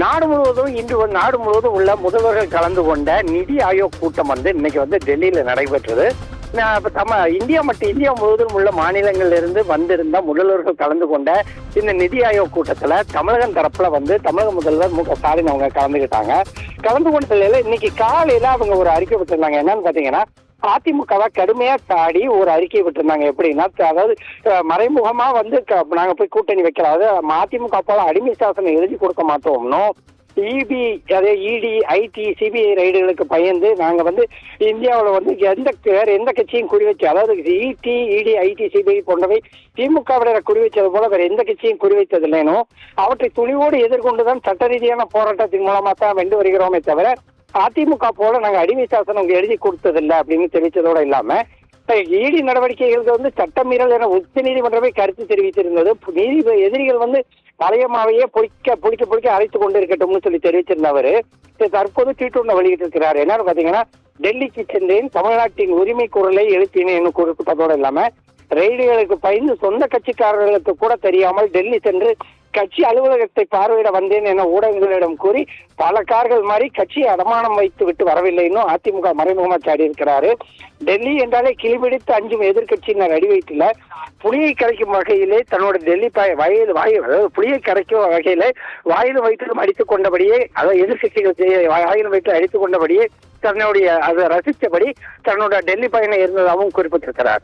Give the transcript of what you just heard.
நாடு முழுவதும் நாடு முழுவதும் உள்ள முதல்வர்கள் கலந்து கொண்ட நிதி ஆயோக் கூட்டம் இன்னைக்கு டெல்லியில நடைபெற்றது. இந்தியா முழுவதும் உள்ள மாநிலங்களில் இருந்து வந்திருந்த முதல்வர்கள் கலந்து கொண்ட இந்த நிதி ஆயோக் கூட்டத்துல தமிழகம் தரப்புல தமிழக முதல்வர் மு.க.ஸ்டாலின் அவங்க கலந்துகிட்டாங்க. கலந்து கொண்டதுல இன்னைக்கு காலையில அவங்க ஒரு அறிக்கை விட்டுருந்தாங்க. என்னன்னு பாத்தீங்கன்னா, அதிமுகவை கடுமையா தாடி ஒரு அறிக்கை விட்டுருந்தாங்க. எப்படின்னா, அதாவது மறைமுகமா நாங்க போய் கூட்டணி வைக்கலாம், அதாவது அதிமுக போல அடிமை சாசனம் எழுதி கொடுக்க மாட்டோம்னோ, இடி, ஐடி, சிபிஐ ரைடுகளுக்கு பயந்து நாங்க இந்தியாவில் வேற எந்த கட்சியும் குறிவைச்சு, அதாவது இடி, ஐடி, சிபிஐ போன்றவை திமுகவினர் குறிவைச்சது போல வேற எந்த கட்சியும் குறிவைத்தது இல்லைனோ, அவற்றை துணிவோடு எதிர்கொண்டுதான் சட்ட ரீதியான போராட்டத்தின் மூலமா தான் வென்று வருகிறோமே தவிர அதிமுக போல நாங்க அடிமை சாசனம் எழுதி கொடுத்ததில்லை அப்படின்னு தெரிவித்ததோட இல்லாம, இடி நடவடிக்கைகளுக்கு சட்டமீறல் என உச்ச நீதிமன்றமே கருத்து தெரிவித்திருந்தது. எதிரிகள் பழையமாவையே பொழிக்க அழைத்து கொண்டு இருக்கட்டும்னு சொல்லி தெரிவிச்சிருந்தவர் தற்போது ட்வீட் ஒன்று வெளியிட்டு இருக்கிறார். என்னன்னு பாத்தீங்கன்னா, டெல்லிக்கு சென்றேன், தமிழ்நாட்டின் உரிமை குரலை எழுப்பினேன் குறிப்பிட்டதோடு இல்லாம, ரெய்டுகளுக்கு பயந்து சொந்த கட்சிக்காரர்களுக்கு கூட தெரியாமல் டெல்லி சென்று கட்சி அலுவலகத்தை பார்வையிட வந்தேன் என ஊடகங்களிடம் கூறி பல கார்கள் மாதிரி கட்சியை அடமானம் வைத்து விட்டு வரவில்லைன்னு அதிமுக மறைமுகமா சாடி இருக்கிறாரு. டெல்லி என்றாலே கிளிபிடித்து அஞ்சும் எதிர்கட்சியினர் அடிவயிற்றுல புளியை கரைக்கும் வகையிலே தன்னோட டெல்லி புளியை கரைக்கும் வகையில வாயிலும் வயிற்றிலும் அடித்துக் கொண்டபடியே, அதாவது எதிர்கட்சிகள் வாயிலும் வயிற்று அடித்துக் கொண்டபடியே தன்னுடைய அதை ரசித்தபடி தன்னோட டெல்லி பயணம் இருந்ததாகவும் குறிப்பிட்டிருக்கிறார்.